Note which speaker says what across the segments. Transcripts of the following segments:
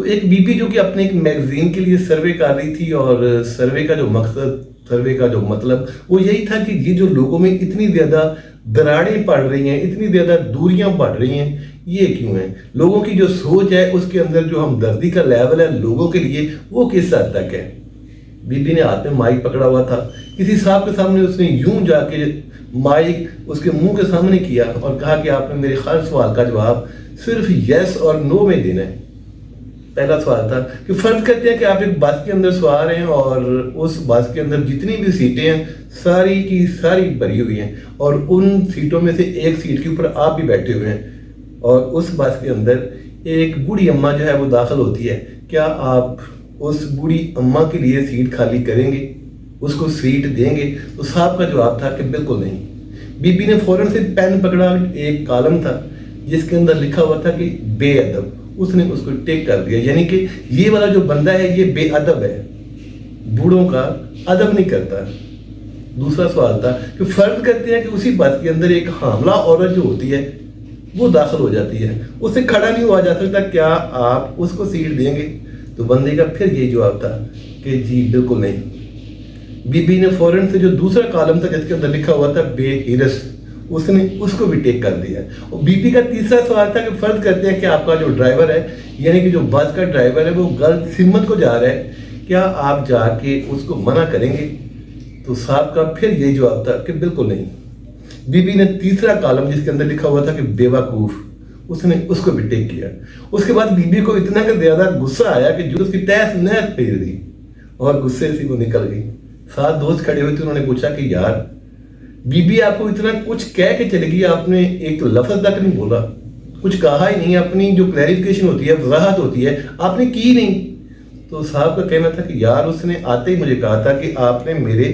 Speaker 1: एक बीबी जो कि अपने एक मैगजीन के लिए सर्वे कर रही थी, और सर्वे का जो मकसद, सर्वे का जो मतलब वो यही था कि ये जो लोगों में इतनी ज़्यादा दरारें पड़ रही हैं, इतनी ज़्यादा दूरियां बढ़ रही हैं, ये क्यों है? लोगों की जो सोच है उसके अंदर जो हमदर्दी का लेवल है लोगों के लिए, वो किस हद तक है? बीबी ने हाथ में माइक पकड़ा हुआ था, किसी साहब के सामने उसने यूं जाके माइक उसके मुंह के सामने किया और कहा कि आपने मेरे हर सवाल का जवाब सिर्फ यस और नो में देना है। पहला सवाल था कि फर्ज करते हैं कि आप एक बस के अंदर सवार हैं और उस बस के अंदर जितनी भी सीटें हैं सारी की सारी भरी हुई हैं, और उन सीटों में से एक सीट के ऊपर आप भी बैठे हुए हैं, और उस बस के अंदर एक बूढ़ी अम्मा जो है वो दाखिल होती है। क्या आप उस बूढ़ी अम्मा के लिए सीट खाली करेंगे, उसको सीट देंगे? तो साहब का जवाब था कि बिल्कुल नहीं। बीबी ने फौरन से पेन पकड़ा, एक कॉलम था जिसके अंदर लिखा हुआ था कि बेअदब, उसने उसको टिक कर दिया, यानी कि ये वाला जो बंदा है ये बेअदब है, बूढ़ों का अदब नहीं करता। दूसरा सवाल था कि फर्ज करते हैं कि उसी बस के अंदर एक हामला औरत जो होती है वो दाखिल हो जाती है, उससे खड़ा नहीं हुआ जा सकता, क्या आप उसको सीट देंगे? तो बंदे का फिर यही जवाब था कि जी बिल्कुल नहीं। बीबी ने फौरन से जो दूसरा कॉलम था जिसके अंदर लिखा हुआ था बेहिरस, उसने उसको भी टेक कर दिया। और बीबी का तीसरा सवाल था कि फर्ज करते हैं कि आपका जो ड्राइवर है, यानी कि जो बस का ड्राइवर है, वो गलत सिमत को जा रहा है, क्या आप जाके उसको मना करेंगे? तो साहब का फिर यही जवाब था कि बिल्कुल नहीं। बीबी ने तीसरा कॉलम जिसके अंदर लिखा हुआ था कि बेवकूफ़, उसने उसको भी टेक किया। उसके बाद बीबी को इतना ज़्यादा गुस्सा आया कि जो उसकी तहस नहस फेर दी और गुस्से से वो निकल गई। साथ दोस्त खड़े हुए थे, उन्होंने पूछा कि यार बीबी आपको इतना कुछ कह के चली गई, आपने एक लफ्ज़ तक नहीं बोला, कुछ कहा ही नहीं, अपनी जो क्लैरिफिकेशन होती है, वजाहत होती है, आपने की नहीं। तो साहब का कहना था कि यार उसने आते ही मुझे कहा था कि आपने मेरे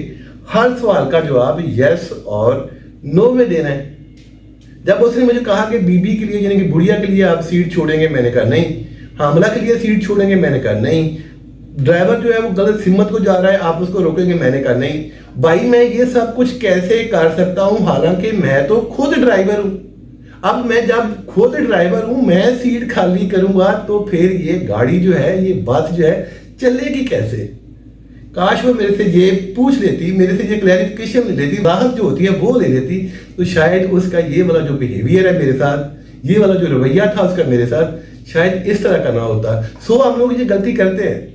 Speaker 1: हर सवाल का जवाब यस और नो में देना है। जब उसने मुझे कहा कि बीबी के लिए, यानी कि बुढ़िया के लिए आप सीट छोड़ेंगे, मैंने कहा नहीं। हामला के लिए सीट छोड़ेंगे, मैंने कहा नहीं। ड्राइवर जो है वो गलत सिमत को जा रहा है, आप उसको रोकेंगे, मैंने कहा नहीं। भाई मैं ये सब कुछ कैसे कर सकता हूँ, हालांकि मैं तो खुद ड्राइवर हूँ। अब मैं जब खुद ड्राइवर हूँ, मैं सीट खाली करूंगा तो फिर ये गाड़ी जो है, ये बस जो है, चलेगी कैसे? काश वो मेरे से ये पूछ लेती, मेरे से ये क्लैरिफिकेशन ले लेती, राहत जो होती है वो ले लेती, तो शायद उसका ये वाला जो बिहेवियर है मेरे साथ, ये वाला जो रवैया था उसका मेरे साथ, शायद इस तरह का ना होता। सो हम लोग ये गलती करते हैं,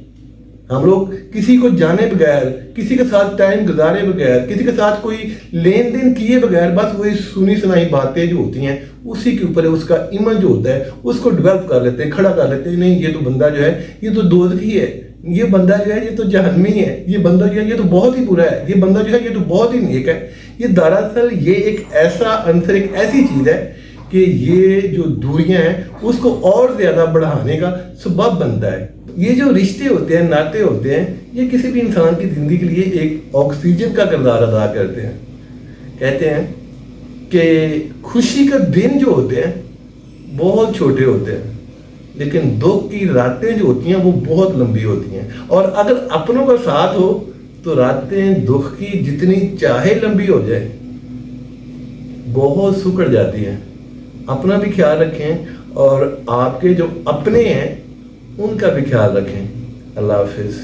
Speaker 1: हम लोग किसी को जाने बगैर, किसी के साथ टाइम गुजारे बगैर, किसी के साथ कोई लेन देन किए बगैर, बस वही सुनी सुनाई बातें जो होती हैं उसी के ऊपर उसका इमेज जो होता है उसको डेवलप कर लेते हैं, खड़ा कर लेते हैं। नहीं, ये तो बंदा जो है ये तो दोज़खी है, ये बंदा जो है ये तो जहन्नमी है, ये बंदा जो है ये तो बहुत ही बुरा है, ये बंदा जो है ये तो बहुत ही नेक है। ये दरअसल ये एक ऐसा अंतर, एक ऐसी चीज़ है कि ये जो दूरियां हैं उसको और ज़्यादा बढ़ाने का सबब बनता है। ये जो रिश्ते होते हैं, नाते होते हैं, ये किसी भी इंसान की ज़िंदगी के लिए एक ऑक्सीजन का किरदार अदा करते हैं। कहते हैं कि खुशी का दिन जो होते हैं बहुत छोटे होते हैं, लेकिन दुख की रातें जो होती हैं वो बहुत लंबी होती हैं। और अगर अपनों का साथ हो तो रातें दुख की जितनी चाहे लंबी हो जाए बहुत सुकड़ जाती हैं। अपना भी ख्याल रखें और आपके जो अपने हैं उनका भी ख्याल रखें। अल्लाह हाफिज़।